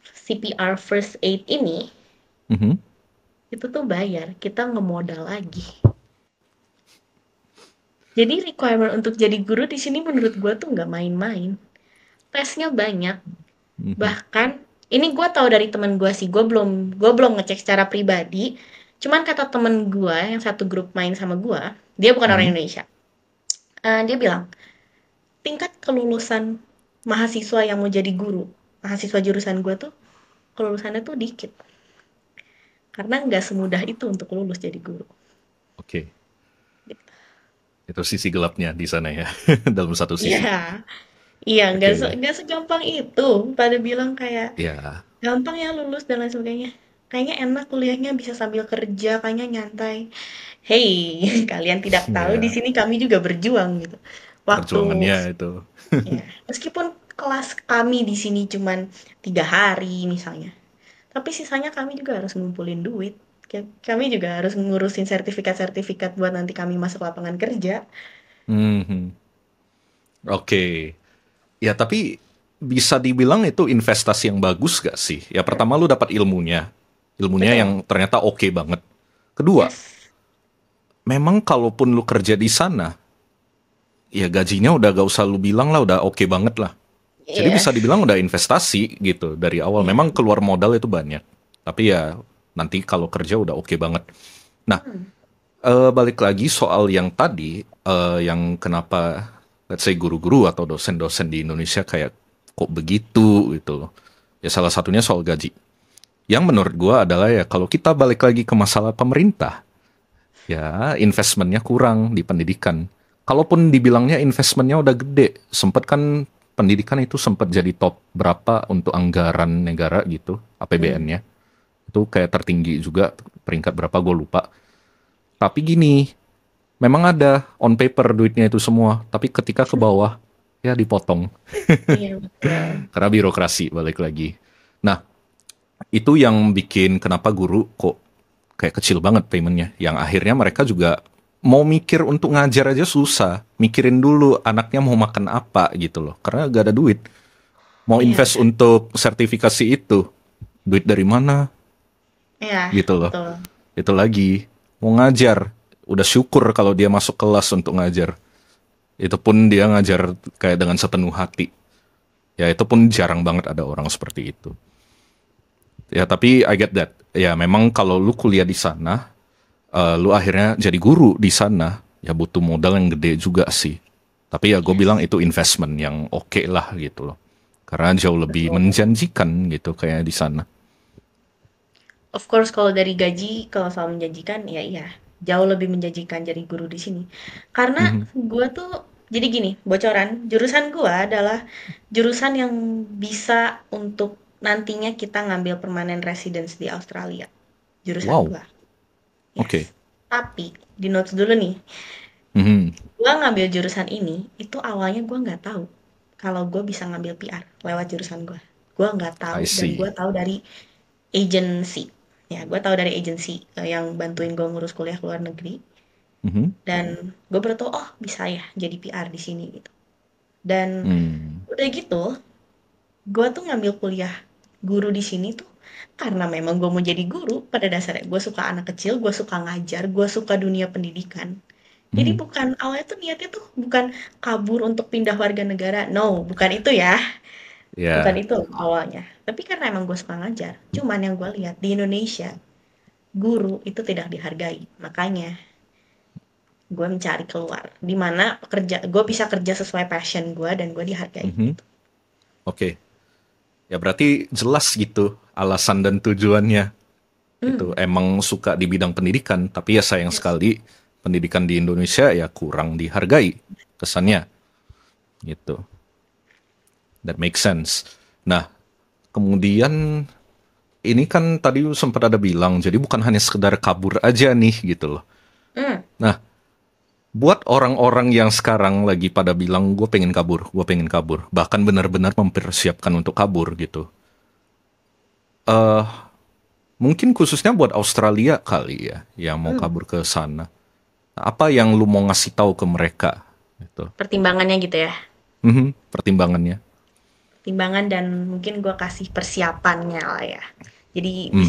CPR first aid ini Mhm. itu tuh bayar. Kita ngemodal lagi. Jadi requirement untuk jadi guru di sini menurut gue tuh nggak main-main. Tesnya banyak. Mhm. Bahkan ini gue tahu dari temen gue sih, gue belum ngecek secara pribadi. Cuman kata temen gue yang satu grup main sama gue, dia bukan orang Mhm. Indonesia. Dia bilang tingkat kelulusan mahasiswa yang mau jadi guru, mahasiswa jurusan gue tuh kelulusannya tuh dikit. Karena nggak semudah itu untuk lulus jadi guru. Oke. Gitu. Itu sisi gelapnya di sana ya. Dalam satu sisi. Iya, iya Oke. nggak segampang itu. Pada bilang kayak Ya. gampang ya lulus dan lain sebagainya. Kayaknya enak kuliahnya bisa sambil kerja, kayaknya nyantai. Hey, kalian tidak tahu di Ya. sini kami juga berjuang gitu. Waktu Perjuangannya itu. ya, meskipun kelas kami di sini cuman 3 hari misalnya, tapi sisanya kami juga harus ngumpulin duit. Kami juga harus ngurusin sertifikat-sertifikat buat nanti kami masuk lapangan kerja. Mhm. Oke. Ya tapi bisa dibilang itu investasi yang bagus gak sih? Ya pertama lu dapat ilmunya. Ilmunya Betul. yang ternyata oke banget. Kedua, Yes. memang kalaupun lu kerja di sana, ya gajinya udah gak usah lu bilang lah, udah oke banget lah. Jadi bisa Yes. dibilang udah investasi gitu dari awal. Iya. Memang keluar modal itu banyak. Tapi ya nanti kalau kerja udah oke banget. Nah, Hmm. balik lagi soal yang tadi, yang kenapa let's say guru-guru atau dosen-dosen di Indonesia kayak kok begitu gitu loh. Ya salah satunya soal gaji. Yang menurut gua adalah ya kalau kita balik lagi ke masalah pemerintah, ya investmentnya kurang di pendidikan. Kalaupun dibilangnya investmentnya udah gede, sempet kan pendidikan itu sempat jadi top berapa untuk anggaran negara gitu, Hmm. APBN-nya. Itu kayak tertinggi juga, peringkat berapa gue lupa. Tapi gini, memang ada on paper duitnya itu semua, tapi ketika ke bawah, ya dipotong. Iya betul. Karena birokrasi balik lagi. Nah, itu yang bikin kenapa guru kok kayak kecil banget paymentnya. Yang akhirnya mereka juga mau mikir untuk ngajar aja susah. Mikirin dulu anaknya mau makan apa gitu loh. Karena gak ada duit. Mau Iya. invest untuk sertifikasi itu. Duit dari mana Iya, gitu loh. betul. Itu lagi. Mau ngajar. Udah syukur kalau dia masuk kelas untuk ngajar. Itu pun dia ngajar kayak dengan sepenuh hati. Ya itu pun jarang banget ada orang seperti itu. Ya tapi I get that. Ya memang kalau lu kuliah di sana, lu akhirnya jadi guru di sana, ya butuh modal yang gede juga sih. Tapi ya gue bilang Yes, itu investment yang oke lah gitu loh. Karena jauh lebih betul. menjanjikan gitu kayak di sana. Of course kalau dari gaji, kalau soal menjanjikan, ya iya, jauh lebih menjanjikan jadi guru di sini. Karena Mhm. gue tuh, jadi gini, bocoran, jurusan gue adalah jurusan yang bisa untuk nantinya kita ngambil permanent residence di Australia. Jurusan Wow, gue, yes. oke. Tapi, di notes dulu nih, Mhm. gue ngambil jurusan ini, itu awalnya gue nggak tahu kalau gue bisa ngambil PR lewat jurusan gue. Gue nggak tahu I dan gue see. tahu dari agency. Ya, gue tahu dari agensi yang bantuin gue ngurus kuliah ke luar negeri. Mhm. Dan gue baru tahu, oh bisa ya jadi PR di sini gitu. Dan Hmm. udah gitu, gue tuh ngambil kuliah guru di sini tuh karena memang gue mau jadi guru pada dasarnya. Gue suka anak kecil, gue suka ngajar, gue suka dunia pendidikan. Jadi Mhm. bukan awalnya tuh niatnya tuh bukan kabur untuk pindah warga negara. No, bukan itu ya. Bukan Ya. itu awalnya. Tapi karena emang gue suka ngajar. Cuman yang gue lihat di Indonesia, guru itu tidak dihargai. Makanya gue mencari keluar. Di mana pekerja, gue bisa kerja sesuai passion gue dan gue dihargai. Mhm. Oke. Ya berarti jelas gitu alasan dan tujuannya. Gitu. Hmm, Emang suka di bidang pendidikan, tapi ya sayang yes. sekali pendidikan di Indonesia ya kurang dihargai kesannya gitu. That makes sense. Nah, kemudian ini kan tadi sempat ada bilang, jadi bukan hanya sekedar kabur aja nih gitu loh. Hmm, Nah, buat orang-orang yang sekarang lagi pada bilang gue pengen kabur, bahkan benar-benar mempersiapkan untuk kabur gitu. eh Mungkin khususnya buat Australia kali ya, yang mau hmm. kabur ke sana. Apa yang lu mau ngasih tahu ke mereka? Gitu. Pertimbangannya gitu ya. Pertimbangannya. Pertimbangan dan mungkin gue kasih persiapannya lah ya. Jadi Mhm.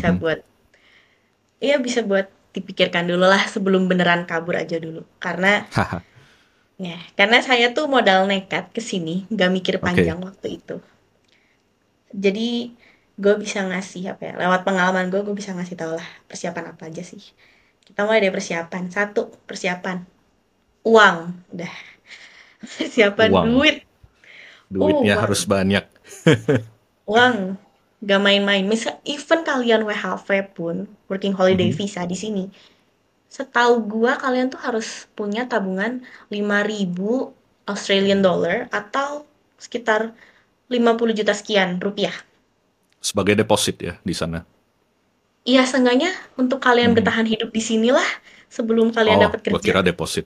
bisa buat dipikirkan dulu lah sebelum beneran kabur aja dulu. Haha. Karena saya tuh modal nekat ke sini, nggak mikir Oke. panjang waktu itu. Jadi gue bisa ngasih apa ya, lewat pengalaman gue bisa ngasih tau lah persiapan apa aja sih. Kita mulai dari persiapan. Satu, persiapan uang. Udah, persiapan Uang. duit. Duitnya harus Uang. banyak. Uang. Gak main-main. Misal, even kalian WHV pun, working holiday Mhm. visa di sini, setahu gua kalian tuh harus punya tabungan 5.000 Australian dollar atau sekitar 50 juta sekian rupiah. Sebagai deposit ya di sana. Iya, seenggaknya untuk kalian Mhm. bertahan hidup di sinilah sebelum kalian Oh, dapat gua kerja. kira deposit.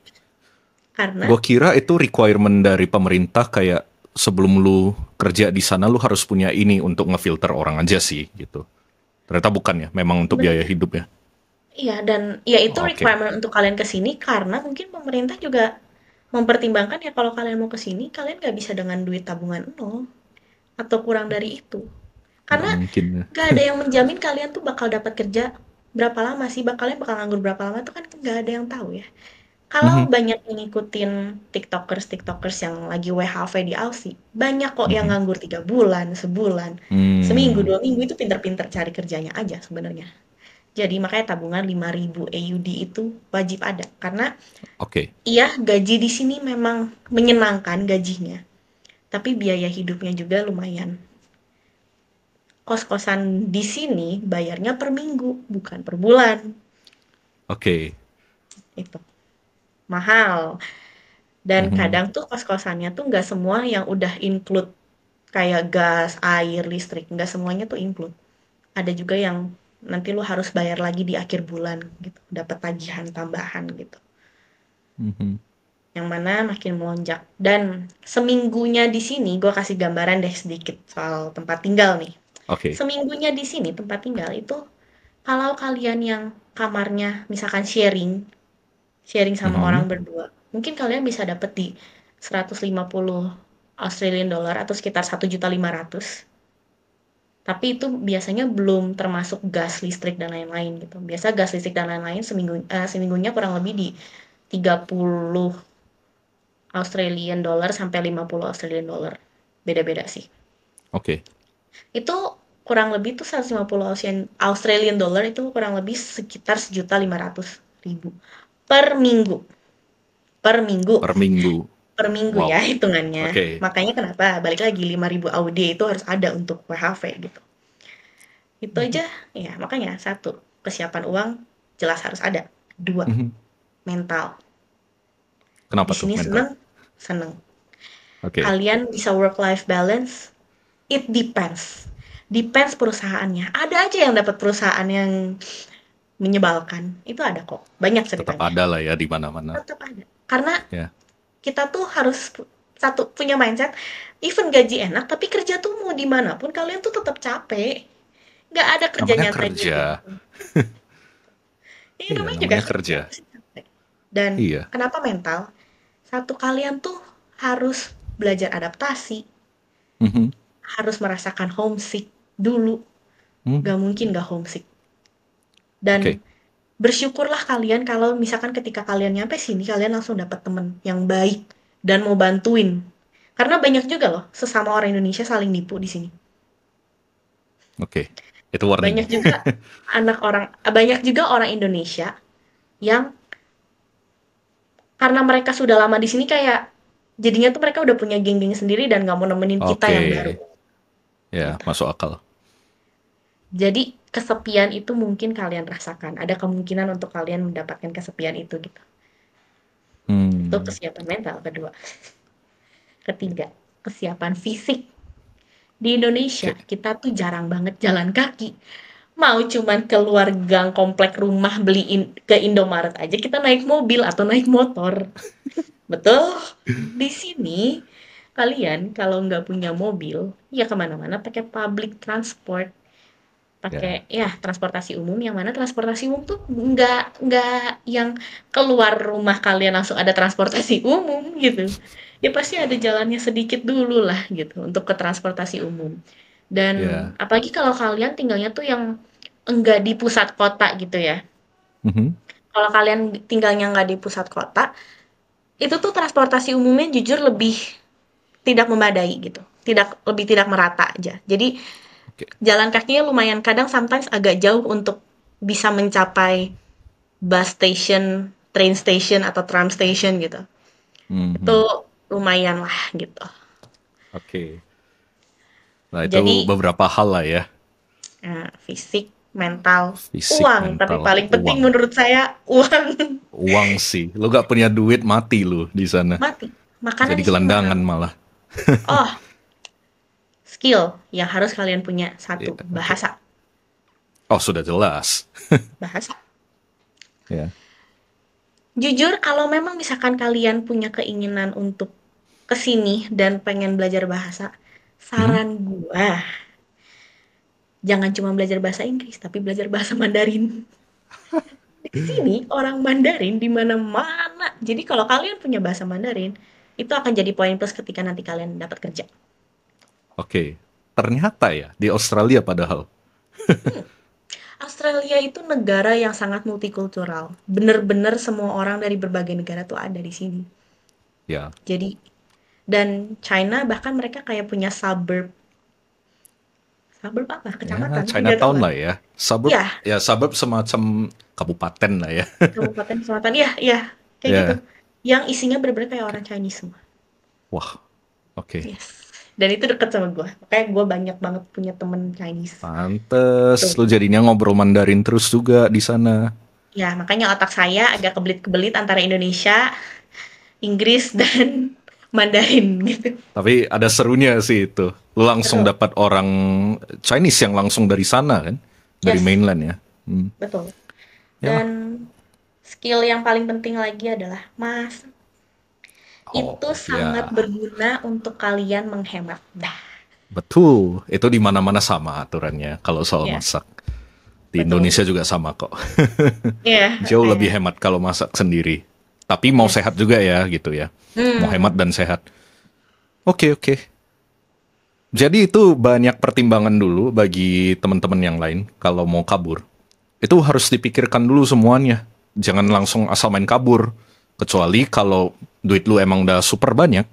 Karena Gua kira itu requirement dari pemerintah kayak sebelum lu kerja di sana lu harus punya ini untuk ngefilter orang aja sih gitu. Ternyata bukan ya, memang untuk biaya bener. hidup ya. Iya, dan ya itu Oke. requirement untuk kalian ke sini karena mungkin pemerintah juga mempertimbangkan ya kalau kalian mau ke sini, kalian nggak bisa dengan duit tabungan nol atau kurang dari itu. Nggak Karena mungkin ya. nggak ada yang menjamin kalian tuh bakal dapat kerja berapa lama sih, kalian bakal nganggur berapa lama tuh kan nggak ada yang tahu ya. Kalau Mhm. banyak yang ngikutin tiktokers yang lagi WHV di Aussie, banyak kok yang Mhm. nganggur 3 bulan, sebulan, seminggu, Hmm. 2 minggu itu pinter-pinter cari kerjanya aja sebenarnya. Jadi makanya tabungan 5.000 AUD itu wajib ada. Karena Oke. iya gaji di sini memang menyenangkan gajinya. Tapi biaya hidupnya juga lumayan. Kos-kosan di sini bayarnya per minggu, bukan per bulan. Oke. Itu mahal. Dan Mhm. kadang tuh kos-kosannya tuh nggak semua yang udah include kayak gas, air, listrik. Nggak semuanya tuh include. Ada juga yang nanti lu harus bayar lagi di akhir bulan gitu. Dapat tagihan tambahan gitu. Mhm. Yang mana makin melonjak. Dan seminggunya di sini, gue kasih gambaran deh sedikit soal tempat tinggal nih. Oke. Seminggunya di sini tempat tinggal itu, kalau kalian yang kamarnya misalkan sharing sama orang Mhm. berdua, mungkin kalian bisa dapet di 150 Australian dollar atau sekitar 1.500.000. Tapi itu biasanya belum termasuk gas, listrik, dan lain-lain gitu. Biasa gas, listrik, dan lain-lain seminggunya kurang lebih di 30 Australian dollar sampai 50 Australian dollar. Beda-beda sih. Oke. Itu kurang lebih tuh 150 Australian dollar itu kurang lebih sekitar 1.500.000 per minggu. Per minggu. Per minggu. Per minggu ya Wow. hitungannya. Oke. Makanya kenapa balik lagi 5.000 AUD itu harus ada untuk WHV gitu. Itu Mhm. aja ya makanya satu, persiapan uang jelas harus ada. Dua, Mhm. mental. Kenapa Di tuh sini mental? seneng, seneng. Oke. Kalian bisa work life balance. It depends. Depends perusahaannya. Ada aja yang dapat perusahaan yang menyebalkan. Itu ada kok. Banyak Tetap ceritanya. ada lah ya di mana-mana. Tetap ada. Karena Ya. kita tuh harus satu punya mindset, even gaji enak, tapi kerja tuh mau dimanapun kalian tuh tetap capek. Nggak ada kerja Namanya nyantainya kerja. gitu. Ini Iya, namanya juga namanya kerja, kerja. pasti capek. Dan Iya. kenapa mental? Satu, kalian tuh harus belajar adaptasi, Mhm. harus merasakan homesick dulu. Hmm. Gak mungkin gak homesick. Dan Oke. bersyukurlah kalian kalau misalkan ketika kalian nyampe sini, kalian langsung dapat temen yang baik dan mau bantuin. Karena banyak juga loh sesama orang Indonesia saling nipu di sini. Oke. Itu warning. Banyak juga banyak juga orang Indonesia yang karena mereka sudah lama di sini kayak jadinya tuh mereka udah punya geng-geng sendiri dan nggak mau nemenin kita Oke. yang baru Ya, gitu. masuk akal. Jadi kesepian itu mungkin kalian rasakan. Ada kemungkinan untuk kalian mendapatkan kesepian itu gitu. Itu Hmm. kesiapan mental kedua. Ketiga, kesiapan fisik. Di Indonesia, Oke. kita tuh jarang banget jalan kaki. Mau cuman keluar gang komplek rumah beliin ke Indomaret aja kita naik mobil atau naik motor. Betul? Di sini, kalian kalau nggak punya mobil, ya kemana-mana pakai public transport. Ya. Pakai ya transportasi umum, yang mana transportasi umum tuh nggak yang keluar rumah kalian langsung ada transportasi umum gitu. Ya pasti ada jalannya sedikit dulu lah gitu untuk ke transportasi umum. Dan Ya. apalagi kalau kalian tinggalnya tuh yang enggak di pusat kota gitu ya. Mhm. Kalau kalian tinggalnya nggak di pusat kota, itu tuh transportasi umumnya jujur lebih tidak memadai gitu. Lebih tidak merata aja. Jadi Oke. jalan kakinya lumayan kadang sometimes agak jauh untuk bisa mencapai bus station, train station atau tram station gitu. Itu Mhm. lumayan lah gitu. Oke. Nah, itu Jadi beberapa hal lah ya. fisik, mental, Fisik, uang, tapi mental, paling penting uang. menurut saya uang. Uang sih. Lu gak punya duit, mati lu di sana. Mati. Makanan Jadi di sini mahal. gelandangan malah. Oh, skill yang harus kalian punya Iya, satu, oke. bahasa. Oh, sudah jelas. Bahasa. Ya. Jujur kalau memang misalkan kalian punya keinginan untuk kesini dan pengen belajar bahasa, Mhm. saran gua jangan cuma belajar bahasa Inggris, tapi belajar bahasa Mandarin. Di sini orang Mandarin di mana-mana. Jadi kalau kalian punya bahasa Mandarin, itu akan jadi poin plus ketika nanti kalian dapat kerja. Oke. Ternyata ya, di Australia padahal. Australia itu negara yang sangat multikultural. Bener-bener semua orang dari berbagai negara tuh ada di sini. Ya. Jadi dan China bahkan mereka kayak punya suburb. Suburb apa? Ya, Kecamatan? Nggak tahu Chinatown kan? lah ya. Suburb, Ya, ya suburb semacam kabupaten lah ya. kabupaten selatan. Iya, iya, kayak gitu. Ya. Yang isinya bener-bener kayak Oke. orang Chinese semua. Wah, oke. Yes. Dan itu deket sama gue. Makanya gue banyak banget punya temen Chinese. Pantes Tuh. lu jadinya ngobrol Mandarin terus juga di sana. Ya, makanya otak saya agak kebelit-kebelit antara Indonesia, Inggris, dan Mandarin gitu. Tapi ada serunya sih itu. Lu langsung Betul. dapat orang Chinese yang langsung dari sana kan? Dari Yes, mainland ya. Hmm. betul. Ya. Dan skill yang paling penting lagi adalah masak. Itu Oh, sangat ya. berguna untuk kalian menghemat. Dah, Betul. Itu di mana-mana sama aturannya kalau soal ya, masak. Di betul. Indonesia juga sama kok. Iya, Jauh lebih makanya. hemat kalau masak sendiri. Tapi mau Yes. sehat juga ya gitu ya. Mau hemat Hmm, dan sehat. Oke, oke. Jadi itu banyak pertimbangan dulu bagi teman-teman yang lain kalau mau kabur. Itu harus dipikirkan dulu semuanya. Jangan yes. langsung asal main kabur. Kecuali kalau duit lu emang udah super banyak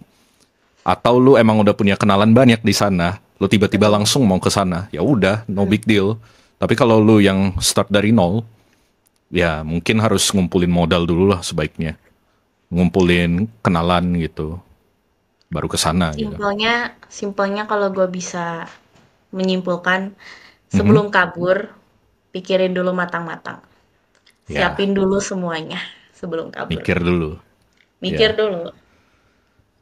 atau lu emang udah punya kenalan banyak di sana, lu tiba-tiba Betul. langsung mau ke sana. Ya udah, no Hmm, big deal. Tapi kalau lu yang start dari nol, ya mungkin harus ngumpulin modal dulu lah sebaiknya. Ngumpulin kenalan gitu, baru ke sana gitu. simpelnya, simpelnya kalau gue bisa menyimpulkan, Mhm. sebelum kabur, pikirin dulu matang-matang. Ya, Siapin dulu semuanya sebelum kabur. mikir dulu. Mikir Ya. dulu.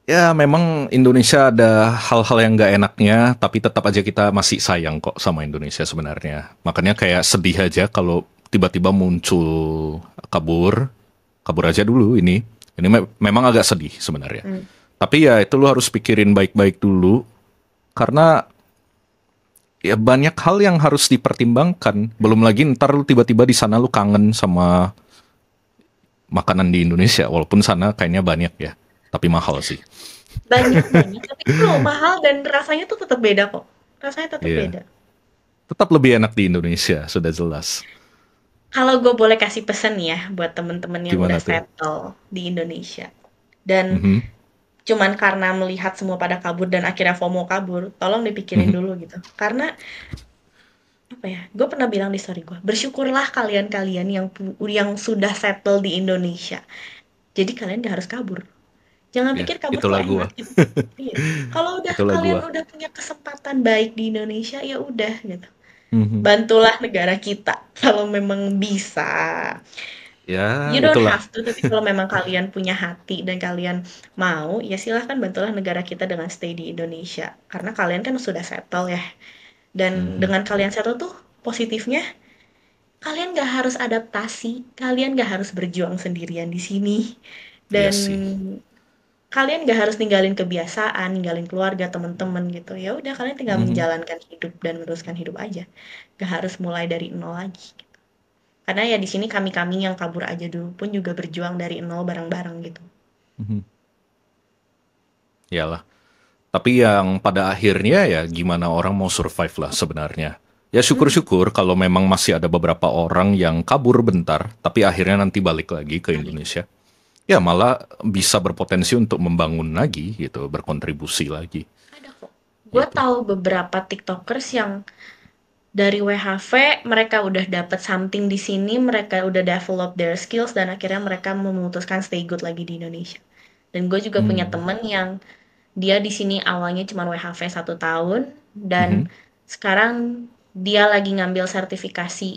Ya, memang Indonesia ada hal-hal yang nggak enaknya, tapi tetap aja kita masih sayang kok sama Indonesia sebenarnya. Makanya kayak sedih aja kalau tiba-tiba muncul kabur, kabur aja dulu ini. Ini memang agak sedih sebenarnya. Hmm, Tapi ya itu lo harus pikirin baik-baik dulu, karena ya banyak hal yang harus dipertimbangkan. Belum lagi ntar lu tiba-tiba di sana lu kangen sama makanan di Indonesia, walaupun sana kayaknya banyak ya, tapi mahal sih. Banyak-banyak, tapi itu loh mahal dan rasanya tuh tetap beda kok. Rasanya tetap Iya, beda. tetap lebih enak di Indonesia, sudah jelas. Kalau gue boleh kasih pesan nih ya buat temen-temen yang udah Gimana tuh? settle di Indonesia dan Mhm, cuman karena melihat semua pada kabur dan akhirnya FOMO kabur, tolong dipikirin mhm. dulu gitu. Karena apa ya? Gue pernah bilang di story gue, bersyukurlah kalian-kalian yang sudah settle di Indonesia. Jadi kalian gak harus kabur. Jangan Ya, pikir kabur tuh itulah gua. enak gitu. Iya. Kalau udah Itulah kalian gua. udah punya kesempatan baik di Indonesia ya udah gitu. Mhm. Bantulah negara kita kalau memang bisa. Ya, You don't itulah. have to, tapi kalau memang kalian punya hati dan kalian mau, ya silahkan bantulah negara kita dengan stay di Indonesia. Karena kalian kan sudah settle ya. Dan Mhm. dengan kalian settle tuh positifnya, kalian gak harus adaptasi, kalian gak harus berjuang sendirian di sini. Iya Dan sih. kalian gak harus ninggalin kebiasaan, ninggalin keluarga, teman-teman gitu. Ya udah kalian tinggal Mhm. menjalankan hidup dan meneruskan hidup aja. Gak harus mulai dari nol lagi. Karena ya di sini kami-kami yang kabur aja dulu pun juga berjuang dari nol bareng-bareng gitu. Mhm. Iyalah. Tapi yang pada akhirnya ya gimana orang mau survive lah sebenarnya. Ya Hmm, syukur-syukur kalau memang masih ada beberapa orang yang kabur bentar, tapi akhirnya nanti balik lagi ke balik. Indonesia. Ya malah bisa berpotensi untuk membangun lagi gitu, berkontribusi lagi Ada kok. Gue gitu. tahu beberapa TikTokers yang dari WHV mereka udah dapat something di sini, mereka udah develop their skills dan akhirnya mereka memutuskan stay good lagi di Indonesia. Dan gue juga punya Hmm. temen yang dia di sini awalnya cuma WHV 1 tahun dan Mhm. sekarang dia lagi ngambil sertifikasi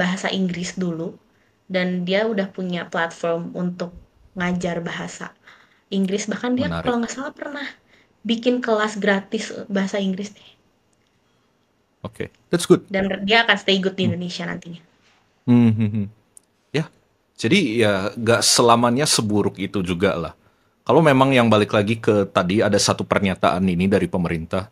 bahasa Inggris dulu dan dia udah punya platform untuk ngajar bahasa Inggris, bahkan dia Menarik. kalau nggak salah pernah bikin kelas gratis bahasa Inggris deh. Oke, that's good. Dan dia akan stay good di Hmm. Indonesia nantinya. Hmm, hmm, hmm. Ya, jadi ya gak selamanya seburuk itu juga lah. Kalau memang yang balik lagi ke tadi ada satu pernyataan ini dari pemerintah,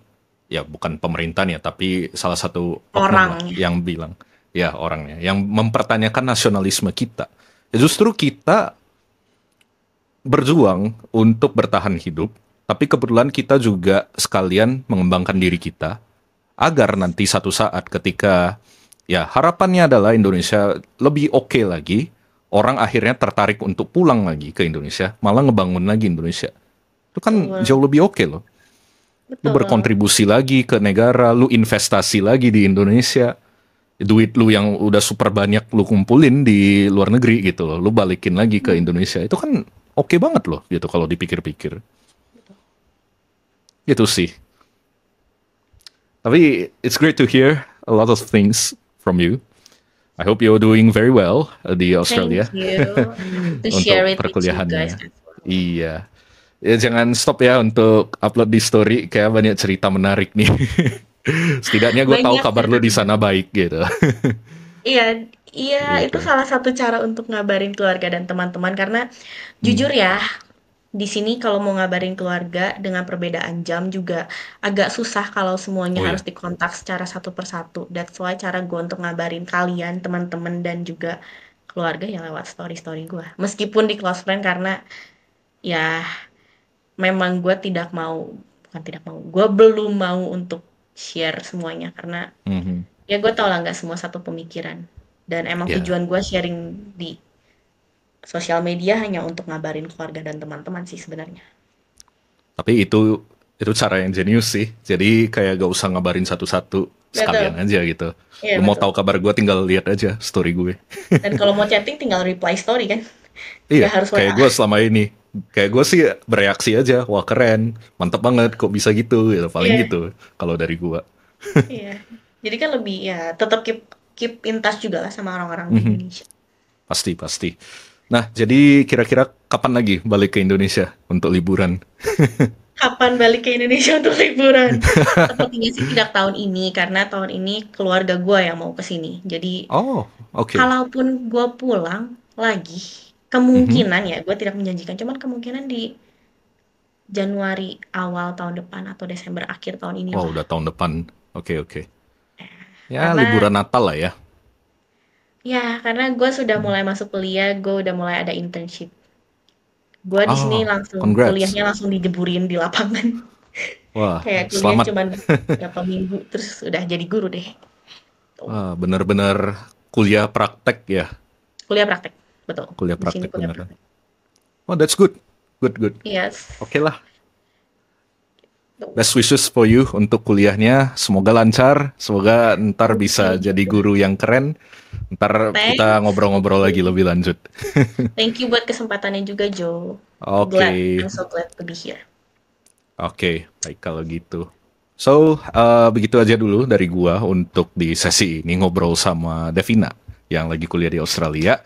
ya bukan pemerintahan ya, tapi salah satu oknum lah Orangnya. yang bilang, ya orangnya, yang mempertanyakan nasionalisme kita. Ya justru kita berjuang untuk bertahan hidup, tapi kebetulan kita juga sekalian mengembangkan diri kita agar nanti satu saat ketika ya harapannya adalah Indonesia lebih oke lagi, orang akhirnya tertarik untuk pulang lagi ke Indonesia, malah ngebangun lagi Indonesia. Itu kan Betul. jauh lebih oke loh. Lu Betul. berkontribusi lagi ke negara, lu investasi lagi di Indonesia. Duit lu yang udah super banyak lu kumpulin di luar negeri gitu loh, lu balikin lagi ke Hmm, Indonesia. Itu kan oke banget loh gitu kalau dipikir-pikir. betul. Gitu sih. Tapi it's great to hear a lot of things from you. I hope you're doing very well di Thank Australia you. Happy to share untuk it with you guys perkuliahannya. as well. Iya. Ya jangan stop ya untuk upload di story, kayak banyak cerita menarik nih. Setidaknya gue tahu Banyak kabar lu di ceritanya. sana baik gitu. Iya, iya itu Gitu. salah satu cara untuk ngabarin keluarga dan teman-teman karena Hmm. jujur ya, di sini kalau mau ngabarin keluarga dengan perbedaan jam juga agak susah kalau semuanya Oh harus ya. dikontak secara satu persatu. That's why cara gue untuk ngabarin kalian, teman-teman dan juga keluarga ya lewat story-story gue. Meskipun di close friend karena ya memang gue tidak mau, bukan tidak mau, gue belum mau untuk share semuanya karena Mhm. ya gue tau lah nggak semua satu pemikiran. Dan emang Ya, tujuan gue sharing di sosial media hanya untuk ngabarin keluarga dan teman-teman sih sebenarnya. tapi itu cara yang jenius sih. Jadi kayak gak usah ngabarin satu-satu, sekalian Betul, aja gitu. iya Lu mau betul. tahu kabar gue tinggal lihat aja story gue. Dan kalau mau chatting tinggal reply story kan, Iya, nggak harus kayak WA. gue selama ini. Kayak gue sih bereaksi aja, wah keren, mantep banget, kok bisa gitu, gitu. Paling Iya, gitu kalau dari gue. iya. Jadi kan lebih ya tetap keep keep in touch juga lah sama orang-orang di Mhm. Indonesia. Pasti, pasti. Nah, jadi kira-kira kapan lagi balik ke Indonesia untuk liburan? Kapan balik ke Indonesia untuk liburan? Sepertinya sih tidak tahun ini karena tahun ini keluarga gue yang mau ke sini. Jadi Oh, oke. kalaupun gue pulang lagi, Mhm. kemungkinan ya gue tidak menjanjikan, cuman kemungkinan di Januari awal tahun depan atau Desember akhir tahun Wah, inilah. udah tahun depan. Oke, oke. Ya, Karena liburan Natal lah ya. karena gue sudah mulai masuk kuliah, gue udah mulai ada internship. Gue di sini Oh, langsung congrats. kuliahnya langsung dijeburin di lapangan. Wah, Kayak kuliah selamat. cuman berapa minggu terus udah jadi guru deh. Tuh. Wah, bener-bener kuliah praktek ya. Kuliah praktek, betul. Kuliah Di sini praktek kuliah beneran. praktek. Oh, that's good. Good, good. Yes. Oke lah. Tuh. Best wishes for you untuk kuliahnya. Semoga lancar. Semoga ntar Thank bisa jadi you. guru yang keren. Ntar kita Thanks. ngobrol-ngobrol lagi lebih lanjut. Thank you buat kesempatannya juga, Joe. Glad. Oke, I'm so glad to be here. oke, baik kalau gitu. So, begitu aja dulu dari gua untuk di sesi ini ngobrol sama Devina yang lagi kuliah di Australia.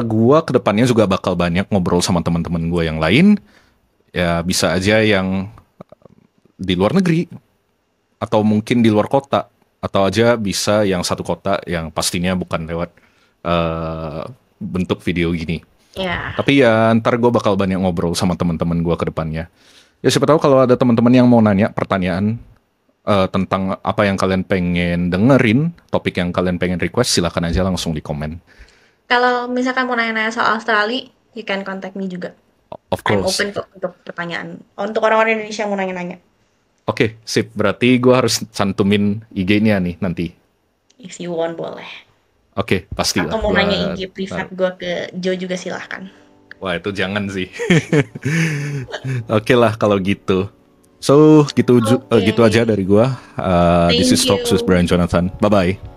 Gua kedepannya juga bakal banyak ngobrol sama teman-teman gua yang lain. Ya bisa aja yang di luar negeri atau mungkin di luar kota atau aja bisa yang satu kota yang pastinya bukan lewat bentuk video gini. Ya, Tapi ya ntar gue bakal banyak ngobrol sama teman-teman gue ke depannya. Ya siapa tahu kalau ada teman-teman yang mau nanya pertanyaan tentang apa yang kalian pengen dengerin, topik yang kalian pengen request, silahkan aja langsung di komen. kalau misalkan mau nanya-nanya soal Australia, you can contact me juga. Of I'm course. open kok untuk pertanyaan. Untuk orang-orang Indonesia yang mau nanya-nanya. Oke, sip. Berarti gue harus cantumin IG-nya nih nanti. If you want, boleh. Oke, Atau pastilah. mau Gue nanya IG privat gue ke Joe juga silahkan. Wah itu jangan sih. Oke lah kalau gitu. So gitu Oke. gitu aja dari gua. This is Thank Talks with you. Brian Jonathan. Bye bye.